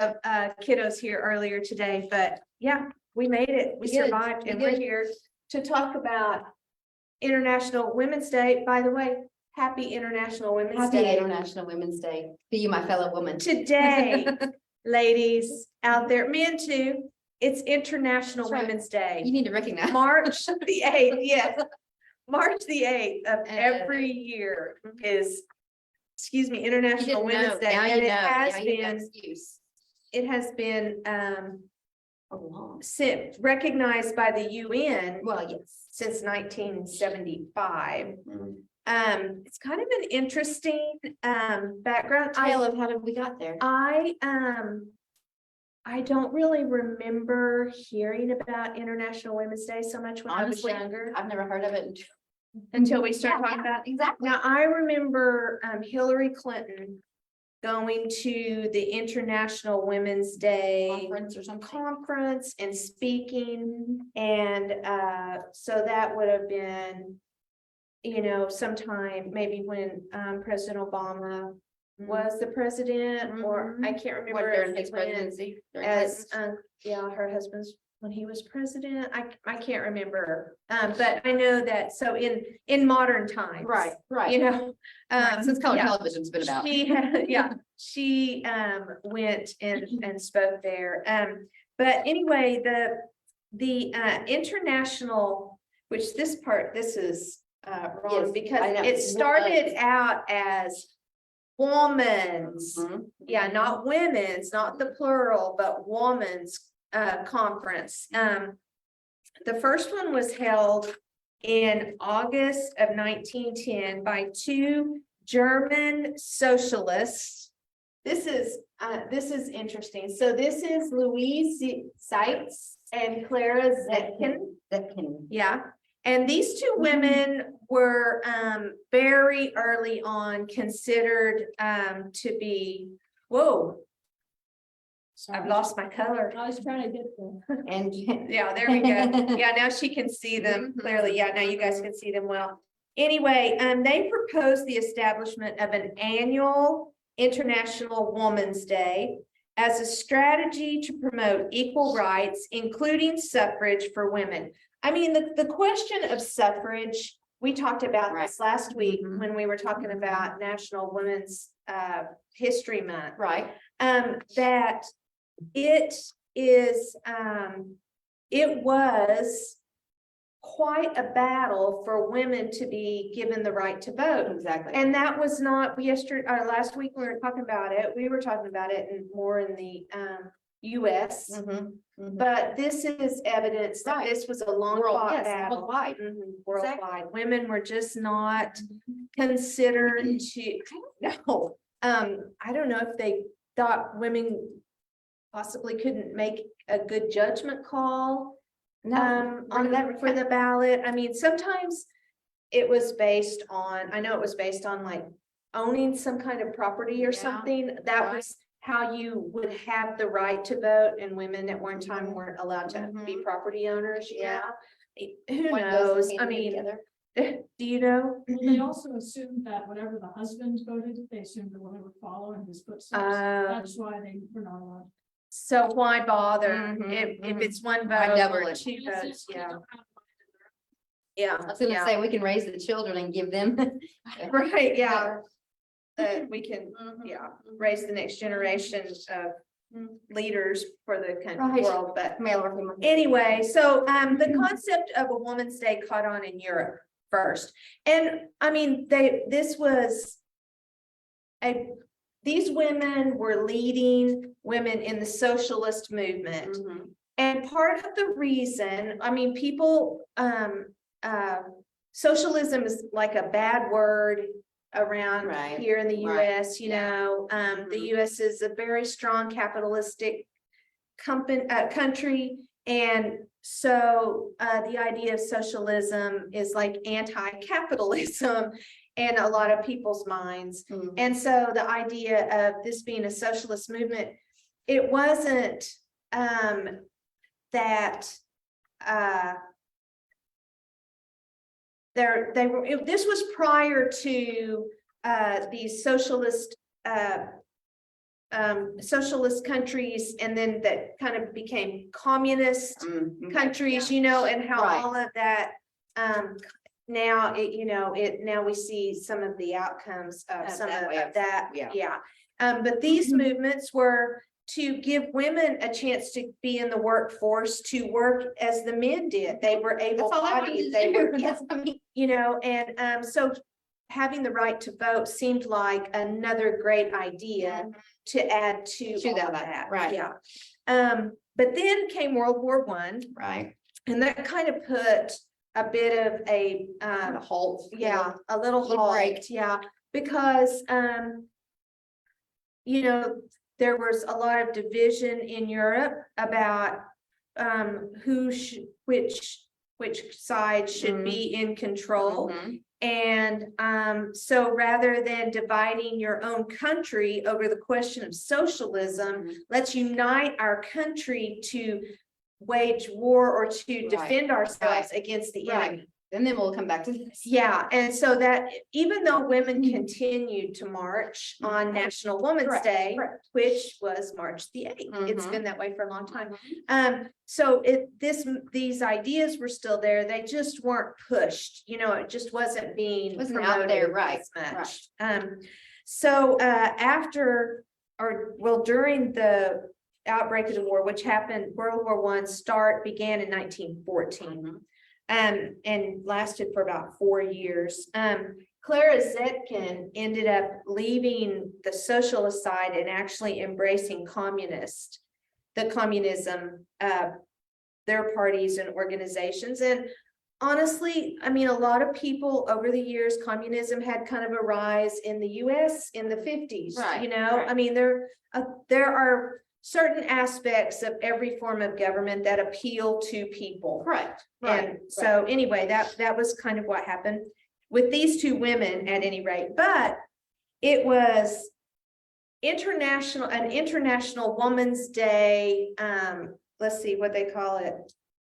kiddos here earlier today, but yeah, we made it. We We did. survived, We and we're did. here to talk about International Women's Day. By the way, happy International Women's Happy Day. International Women's Day to you, my fellow woman. Today, ladies out there, men too, it's International That's right. Women's You Day. need to recognize. March the 8th, yes. March the 8th of And- every year is, excuse me, You International didn't Women's know. Day. Now And you it know. has Now you have been, excuse. it has been Oh, long. recognized by the UN Well, yes. since 1975. Mm. It's kind of an interesting background. Tale of how did we got there? I don't really remember hearing about International Women's Day so much when Honestly, I was younger I've never heard of it. until we started Yeah, talking about it. Exactly. Now, I remember Hillary Clinton going to the International Women's Day Conference or something. conference and speaking. And so that would have been, you know, sometime maybe when President Obama was the president, or I can't What, remember. during if his it went presidency? During As, Clinton's? yeah, her husband's, when he was president, I can't remember. But I know that, so in modern times. Right, right. You know. Right, Since color yeah. television's been about. She went and spoke there. But anyway, the international, which this is wrong Yes, because I know. it started out as woman's, Mhm. yeah, not women's, not the plural, but woman's conference. The first one was held in August of 1910 by two German socialists. This is interesting. So this is Louise Seitz and Clara Zetkin. Yeah, and these two women were very early on considered to be, whoa, I've lost my color. I was trying to get the. And Yeah, there we go. Yeah, now she can see them Mhm. clearly. Yeah, now you guys can see them well. Anyway, they proposed the establishment of an annual International Women's Day as a strategy to promote equal rights, including suffrage for women. I mean, the question of suffrage, we talked about this last week Mhm. when we were talking about National Women's History Month. right. That it is, it was quite a battle for women to be given the right to vote. Exactly. And that was not last week we were talking about it, we were talking about it more in the US. Mhm, mhm. But this is evidence that Right. this was a long World- fought yes, battle. worldwide. Mhm, worldwide. Women were just not considered to, I don't know. I don't know if they thought women possibly couldn't make a good judgment call for the ballot. I mean, sometimes it was based on, I know it was based on like owning some kind of property or Yeah, something. That right. was how you would have the right to vote, and women at one time Mhm. weren't allowed to be Mhm. property owners. Yeah. Who What goes knows? hand I in mean, together. do you know? Well, they also assumed that whatever the husband voted, they assumed the woman would follow in his footsteps. That's why they were not allowed. So why bother Mhm, if mhm. it's one Why vote double or it? two votes? Yeah, I yeah, was gonna yeah. say, we can raise the children and give them. Right, yeah. That we can, Mhm. yeah, raise the next generation of leaders for the country, Right. world, but Male or female. anyway, so the concept of a Woman's Day caught on in Europe first. And I mean, these women were leading women in the socialist movement. Mhm. And part of the reason, I mean, people, socialism is like a bad word around Right, here in the right. US, you know, the Mhm. US is a very strong capitalistic country. And so the idea of socialism is like anti-capitalism in a lot of people's minds. Mhm. And so the idea of this being a socialist movement, it wasn't that this was prior to the socialist socialist countries, and then that kind of became communist Mm, countries, you know, and how Right. all of that, now it, you know, now we see some of the outcomes of Of some that of way of- that, yeah. yeah. But these movements were to give women a chance to be in the workforce, to work as the men did. They were able That's all I wanted bodied, to they do. were, yeah, That's, I mean, you know, and so having the right to vote seemed like another great idea to add to To all that, of that, right. yeah. But then came World War I, right. and that kind of put a bit of a, A halt. yeah, a little Little break. halt, yeah, because, you know, there was a lot of division in Europe about, which side should be in control. Mhm. And so rather than dividing your own country over the question of socialism, Mhm. let's unite our country to wage war or to Right. defend ourselves against the Right. enemy. And then we'll come back to this. Yeah, and so that even though women Mhm. continued to march on National Women's Correct, Day, correct. which was March the 8th, it's Mhm. been that way for a long time. So these ideas were still there, they just weren't pushed, you know, it just wasn't being Wasn't out there, promoted right, as much. So after, during the outbreak of the war, which happened, World War I began in 1914. Mhm. And lasted for about 4 years. Clara Zetkin ended up leaving the socialist side and actually embracing the communism, their parties and organizations. And honestly, I mean, a lot of people over the years, communism had kind of a rise in the US in the 50s, Right, you know, right. I mean, there are certain aspects of every form of government that appeal to people. Correct. Right. And so anyway, that was kind of what happened with these two women at any rate, but it was an International Women's Day, let's see what they call it,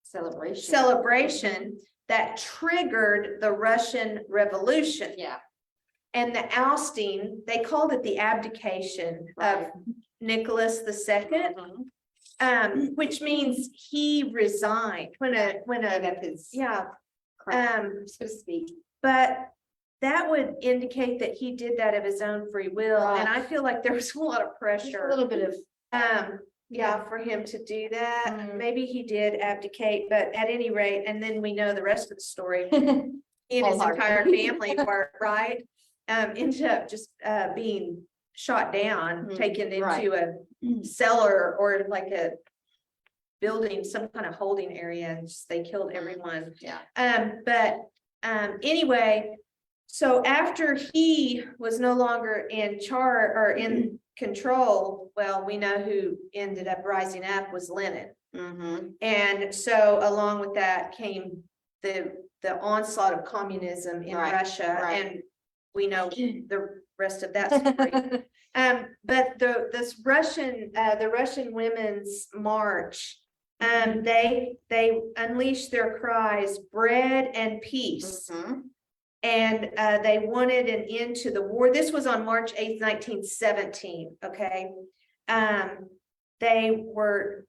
celebration that triggered the Russian Revolution. Yeah. And the ousting, they called it the abdication of Right. Nicholas II. Mhm. Which means he resigned when Gave up his yeah, crown, so to speak. but that would indicate that he did that of his own free will, and Right. I feel like there was a lot of Just a pressure. little bit of. Yeah, for him to do that. Mm. Maybe he did abdicate, but at any rate, and then we know the rest of the story. He and his Wholeheartedly. entire family were, right, ended up just being shot down, Mhm. taken Right. into a cellar or like a building, some kind of holding area, and just they killed everyone. Yeah. Anyway, so after he was no longer in charge or in control, well, we know who ended up rising up was Lenin. Mhm. And so along with that came the onslaught of communism in Right, Russia, right. and we know the rest of that story. But the Russian Women's March, they unleashed their cries, bread and peace. Mhm. And they wanted an end to the war. This was on March 8th, 1917, okay? They were,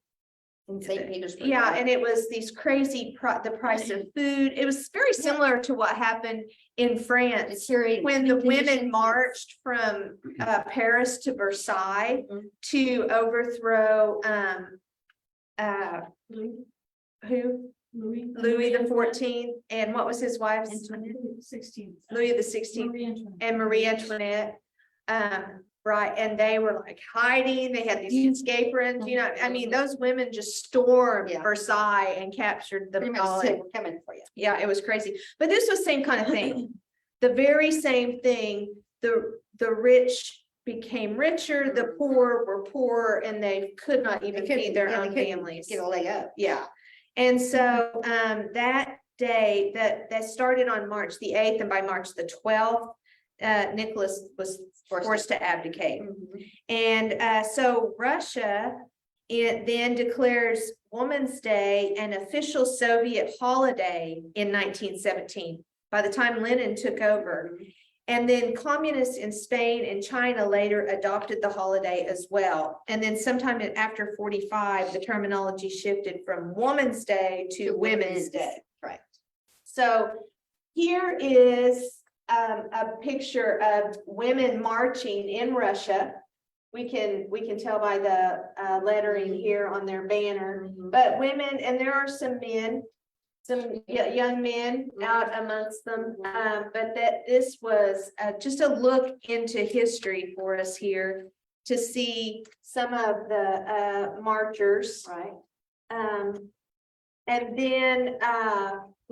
In St. Petersburg. yeah, and it was these crazy, the price of food. It was very similar to what happened in France Deteriorating when the women conditions. marched from Paris to Versailles Mhm. to overthrow Louis Louis the 14th, and what was his wife's? Antoinette, 16th. Louis the 16th. Marie Antoinette. And Marie Antoinette. Right, and they were like hiding, they had these escape rooms, you know, I mean, those women just stormed Yeah. Versailles and captured Pretty them much all. said, "We're coming for you." Yeah, it was crazy, but this was same kind of thing. The very same thing, the rich became richer, the poor were poor, and they could not even feed their own families. Get a leg up. Yeah, and so that day that started on March the 8th, and by March the 12th, Nicholas was forced to abdicate. Mhm. And so Russia, it then declares Women's Day an official Soviet holiday in 1917, by the time Lenin took over. And then communists in Spain and China later adopted the holiday as well. And then sometime after 45, the terminology shifted from Woman's Day to Women's Day. Correct. So here is a picture of women marching in Russia. We can tell by the lettering here on their banner, but women, and there are some men, some young men out amongst them. But that this was just a look into history for us here to see some of the marchers. Right. And then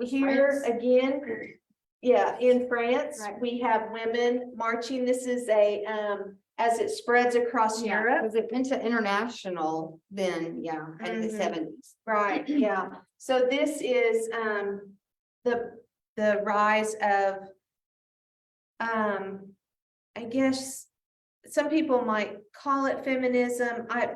here France. again, yeah, in France, Right. we have women marching. This is a as it spreads across Europe. Because it went to international then, yeah, in the Mhm. 70s. Right, yeah. So this is the rise of I guess some people might call it feminism. I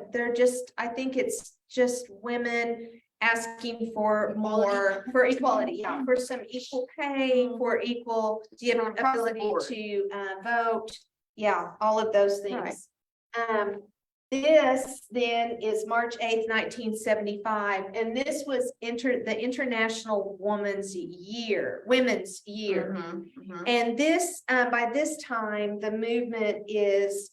think it's just women asking for more, for equality, yeah, for some equal pay, for equal Across the ability board. to vote. Yeah, all of those Right. things. This then is March 8th, 1975, and this was the International Women's Year. Mhm, mhm. And this, by this time, the movement is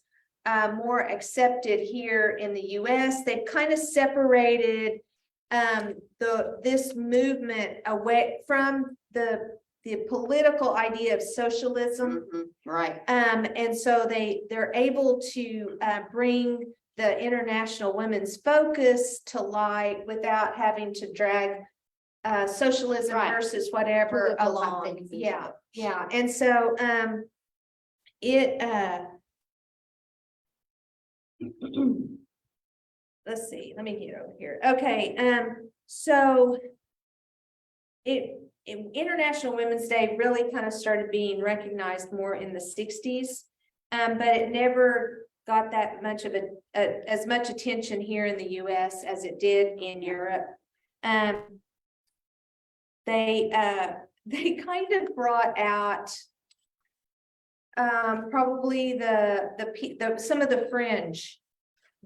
more accepted here in the US. They've kind of separated this movement away from the political idea of socialism. Right. And so they're able to bring the international women's focus to light without having to drag socialism Right. versus whatever Political along. things into Yeah, it. yeah. And so let's see, let me get over here. Okay, so International Women's Day really kind of started being recognized more in the 60s. But it never got that much of as much attention here in the US as it did in Europe. They kind of brought out probably some of the fringe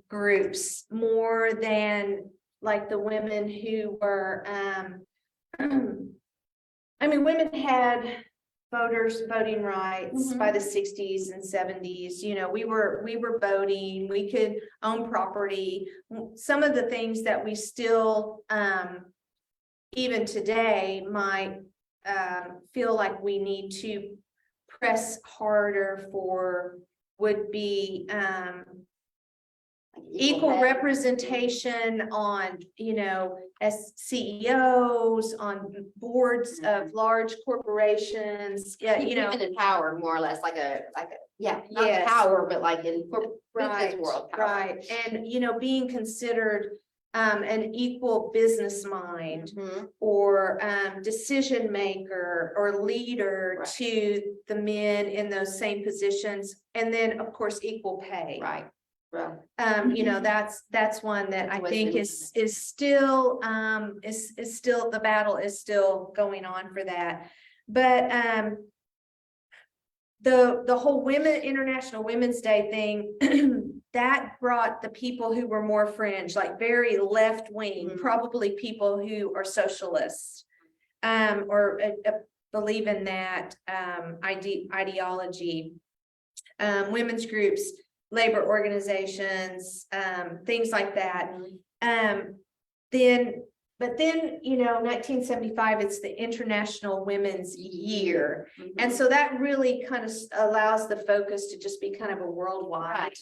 groups more than like the women who were I mean, women had voting rights by the 60s and 70s. You know, we were voting, we could own property. Some of the things that we still even today might feel like we need to press harder for would be equal pay. representation on, you know, as CEOs, on boards of large corporations. Yeah, you know, Women in power, more or less, yeah, not Yes. power, but like in right, business world power. right. And, you know, being considered an equal business mind Mhm. or decision maker or leader Right. to the men in those same positions. And then, of course, equal pay. Right. Well, You know, that's one that I That's think what's is still is still, the battle is still going on for that. But the whole International Women's Day thing that brought the people who were more fringe, like very left wing, Mhm. probably people who are socialists or believe in that ideology, women's groups, labor organizations, things like that. But then, you know, 1975, it's the International Women's Year. Mhm. And so that really kind of allows the focus to just be kind of a worldwide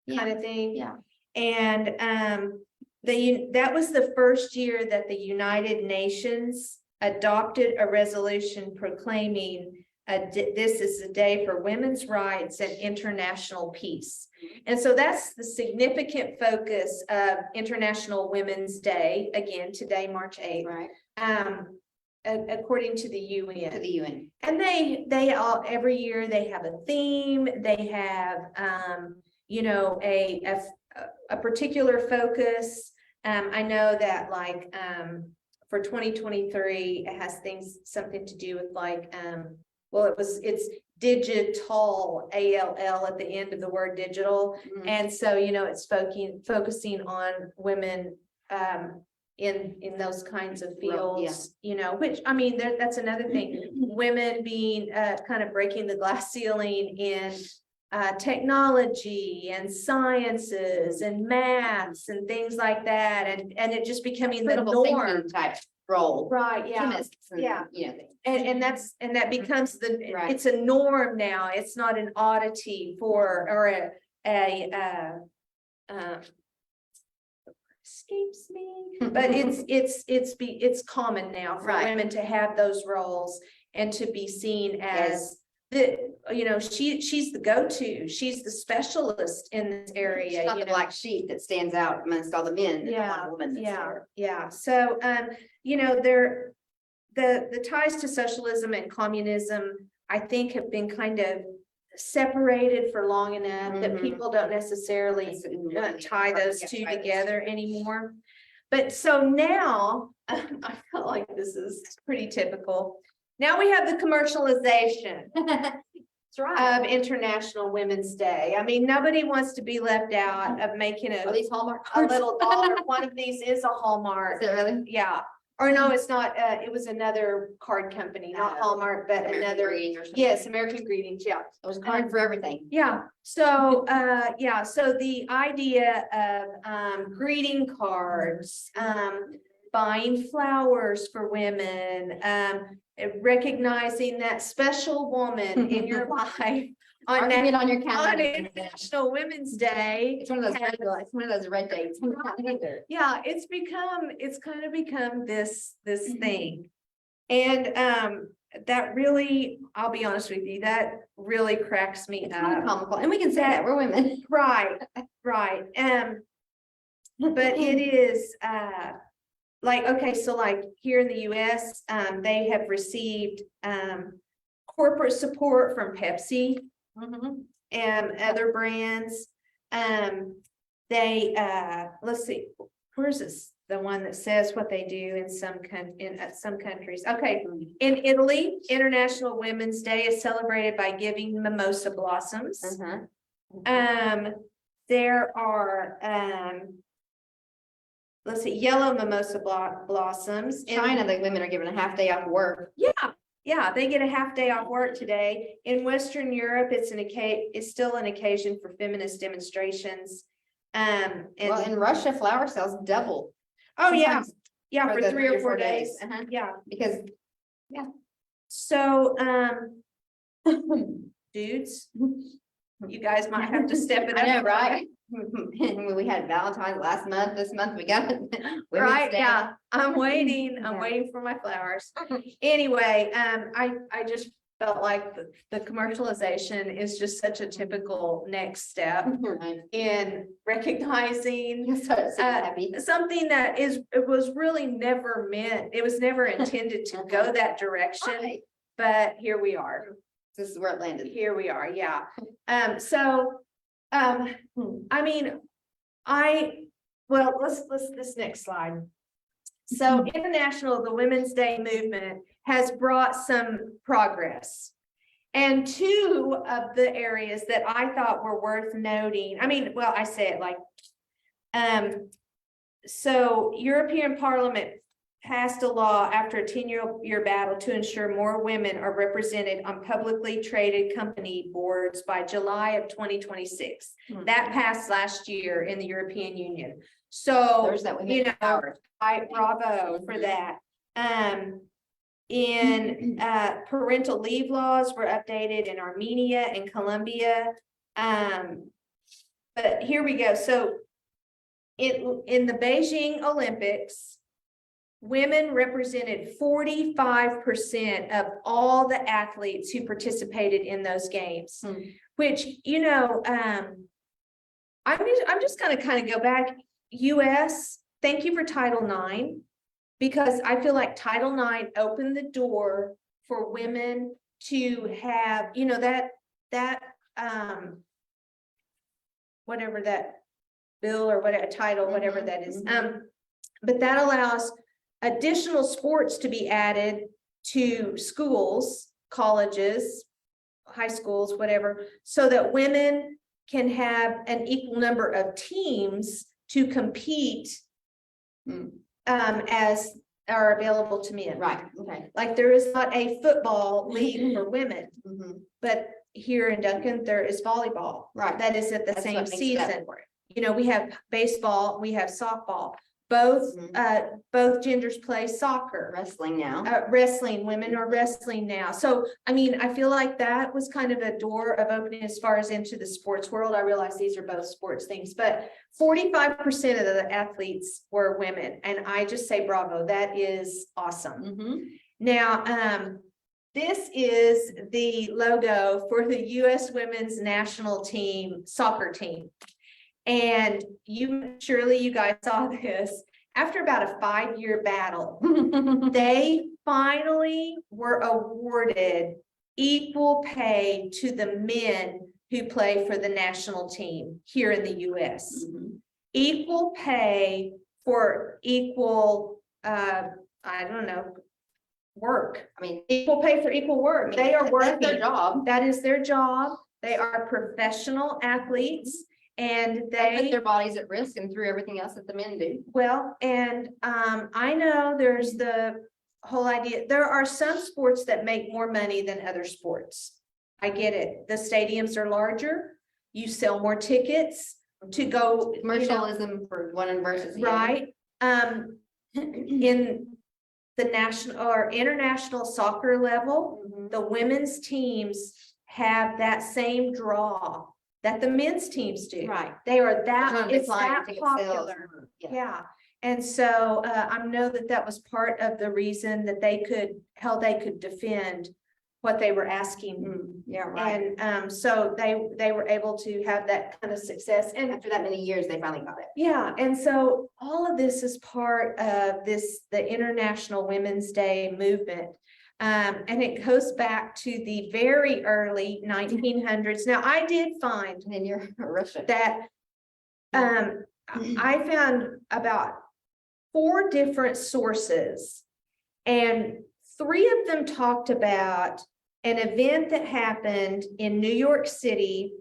Right. kind of thing. Yeah. And that was the first year that the United Nations adopted a resolution proclaiming this is a day for women's rights and international peace. And so that's the significant focus of International Women's Day, again, today, March 8th, Right. according to the UN. To the UN. And they all, every year they have a theme, they have, you know, a particular focus. I know that like, for 2023, it has something to do with like, well, it's digital, ALL at the end of the word digital. Mhm. And so, you know, it's focusing on women, in those kinds of Well, yeah. fields, you know, which, I mean, that's another thing. Women being, kind of breaking the glass ceiling in, technology and sciences and maths and things like that. And it just becoming the Critical norm. thinking type role. Right, yeah. Chemists and, yeah. you know, things. And that becomes Right. it's a norm now. It's not an oddity for, or escapes me, but it's common now for Right. women to have those roles and to be seen as Yes. you know, she's the go-to, she's the specialist in this area, She's not you the know. black sheep that stands out amongst all the men. Yeah, One woman that's yeah, there. yeah. So, you know, the ties to socialism and communism, I think, have been kind of separated for long enough that Mhm. people don't necessarily It's really tie hard to those get two by those together anymore. But so now, I feel like this is pretty typical. Now we have the commercialization That's right. of International Women's Day. I mean, nobody wants to be left out of making Are these Hallmark a cards? little dollar. One of these is a Hallmark. Is it really? Yeah, or no, it's not, it was another card company, not Hallmark, but American another, Greeting or something? yes, American Greetings, yeah. There's a card for everything. Yeah, so, yeah, so the idea of, greeting cards, buying flowers for women, recognizing that special woman in your life on Marking it that, on your on calendar. International Women's Day. It's one of those red, it's one of those red dates. Yeah, it's kind of become this thing. And that really, I'll be honest with you, that really cracks me It's kind of up. comical, and we can say that, we're women. Right, right. But it is like, okay, so like here in the US, they have received corporate support from Pepsi and other brands. They let's see, where's this? The one that says what they do in some some countries. Okay, in Italy, International Women's Day is celebrated by giving mimosa blossoms. There are let's see, yellow mimosa blossoms. In China, the women are given a half day off work. Yeah, they get a half day off work today. In Western Europe, it's still an occasion for feminist demonstrations. And Well, in Russia, flower sales double. oh yeah, sometimes yeah, for for the 3 or 4 days. Uh-huh. Yeah, Because so dudes, you guys might have to step it up. I know, right? And we had Valentine's last month, this month we got Women's Right, Day. yeah, I'm waiting Yeah. for my flowers. Anyway, I just felt like the commercialization is just such a typical next step Right. in recognizing So it's so happy. something that it was really never meant, it was never intended to go that direction, Right. but here we are. This is where it landed. Here we are, yeah. I mean, well, let's this next slide. So International, the Women's Day movement has brought some progress. And two of the areas that I thought were worth noting, I mean, well, I say it like, so European Parliament passed a law after a 10-year battle to ensure more women are represented on publicly traded company boards by July of 2026. That passed last year in the European Union. So, There's that women you know, power. bravo for that. Parental leave laws were updated in Armenia and Colombia. But here we go. So in the Beijing Olympics, women represented 45% of all the athletes who participated in those games, which, you know, I'm just gonna kind of go back. US, thank you for Title IX, because I feel like Title IX opened the door for women to have, you know, that whatever that bill or whatever title, whatever that is. But that allows additional sports to be added to schools, colleges, high schools, whatever, so that women can have an equal number of teams to compete Hmm. as are available to men. Right, okay. Like there is not a football league for women, Mhm. but here in Duncan, there is volleyball. Right. That is at the That's same what makes it up season. for it. You know, we have baseball, we have softball, both, Mhm. both genders play soccer. Wrestling now. Wrestling, women are wrestling now. So, I mean, I feel like that was kind of a door of opening as far as into the sports world. I realize these are both sports things, but 45% of the athletes were women. And I just say bravo, that is awesome. Mhm. Now, this is the logo for the US Women's National Team soccer team. And surely you guys saw this. After about a 5-year battle, they finally were awarded equal pay to the men who play for the national team here in the US. Mhm. Equal pay for equal, I don't know, work. I mean, Equal pay for equal work. I mean, They are that's their working. job. That is their job. They are professional athletes and They put they, their bodies at risk and through everything else that the men do. well, and I know there's the whole idea, there are some sports that make more money than other sports. I get it. The stadiums are larger. You sell more tickets to go, you know, Commercialism for one versus the other. right? In the national or international soccer level, Mhm. the women's teams have that same draw that the men's teams do. Right. They are It's that, on it's decline, that ticket sales. popular. Yeah. Yeah. And so I know that that was part of the reason that they could, how they could defend what they were asking. Mm, yeah, right. And so they were able to have that kind of success. And After that many years, they finally got it. yeah, and so all of this is part of the International Women's Day movement. And it goes back to the very early 1900s. Now, I did find And then you're Russia. that I found about 4 different sources, and 3 of them talked about an event that happened in New York City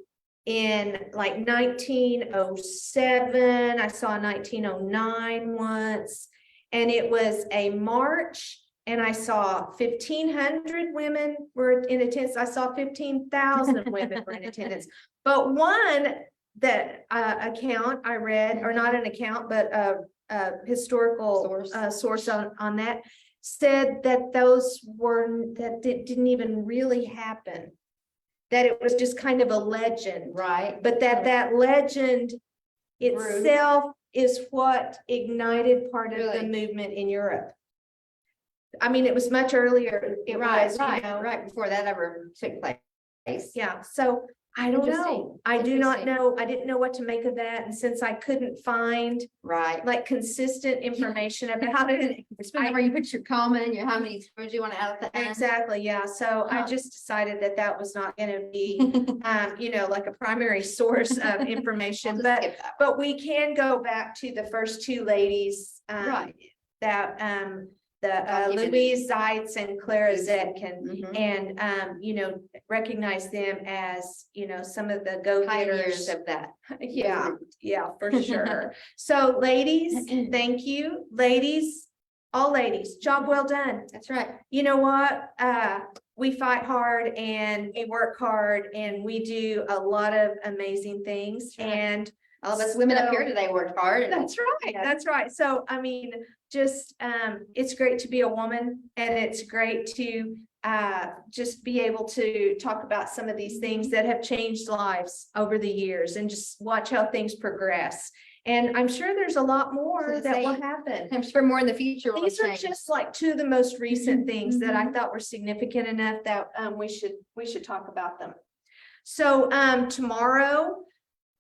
in like 1907. I saw 1909 once, and it was a march. And I saw 1,500 women were in attendance. I saw 15,000 women were in attendance. But one that account I read, or not an account, but a historical source on that, said that didn't even really happen. That it was just kind of a legend, Right. but that legend itself is what ignited part of the Really? movement in Europe. I mean, it was much earlier. It Right, was, right, you know, right before that ever took place. yeah, so I don't know. Interesting. I do not Interesting. know. I didn't know what to make of that. And since I couldn't find Right. like consistent information about it. Especially where you put your comma and your how many screws you want to add at the end. Exactly, yeah. So I Huh. just decided that that was not gonna be, you know, like a primary source of We'll information, just but, skip that one. but we can go back to the first 2 ladies. Right. That, I'll give it- Louise Zeitz and Clara Zetkin. Mhm. And, you know, recognize them as, you know, some of the Pioneers go-getters. of that. Yeah, yeah, for sure. So ladies, thank you. Ladies, all ladies, job well done. That's right. You know what? We fight hard and we work hard and we do a lot of amazing things. That's right. And All of us women up here So- today worked hard. and- that's right, Yeah. that's right. So, I mean, just, it's great to be a woman and it's great to just be able to talk about some of these things that have changed lives over the years and just watch how things progress. And I'm sure there's a lot more gonna that will say, happen. I'm sure more in the future will These are change. just like 2 of the most recent things that I Mhm. thought were significant enough that we should talk about them. So tomorrow,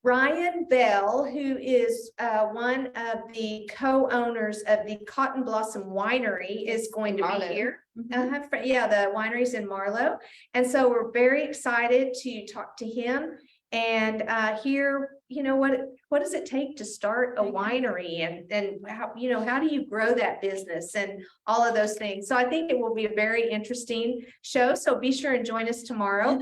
Ryan Bell, who is one of the co-owners of the Cotton Blossom Winery, is going to be Marlow. here. Mhm. Yeah, the winery's in Marlow. And so we're very excited to talk to him and hear what does it take to start a winery and how, how do you grow that business and all of those things. So I think it will be a very interesting show. So be sure and join us tomorrow.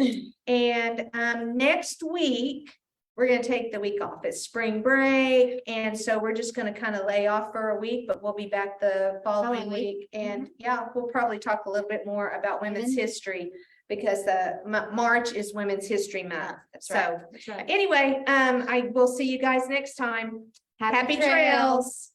And next week, we're gonna take the week off. It's spring break. And so we're just gonna kind of lay off for a week, but we'll be back the following Following week. week. And yeah, we'll probably talk a little bit more about women's Women. history because March is Women's History Month. That's So right. That's right. anyway, I will see you guys next time. Happy trails.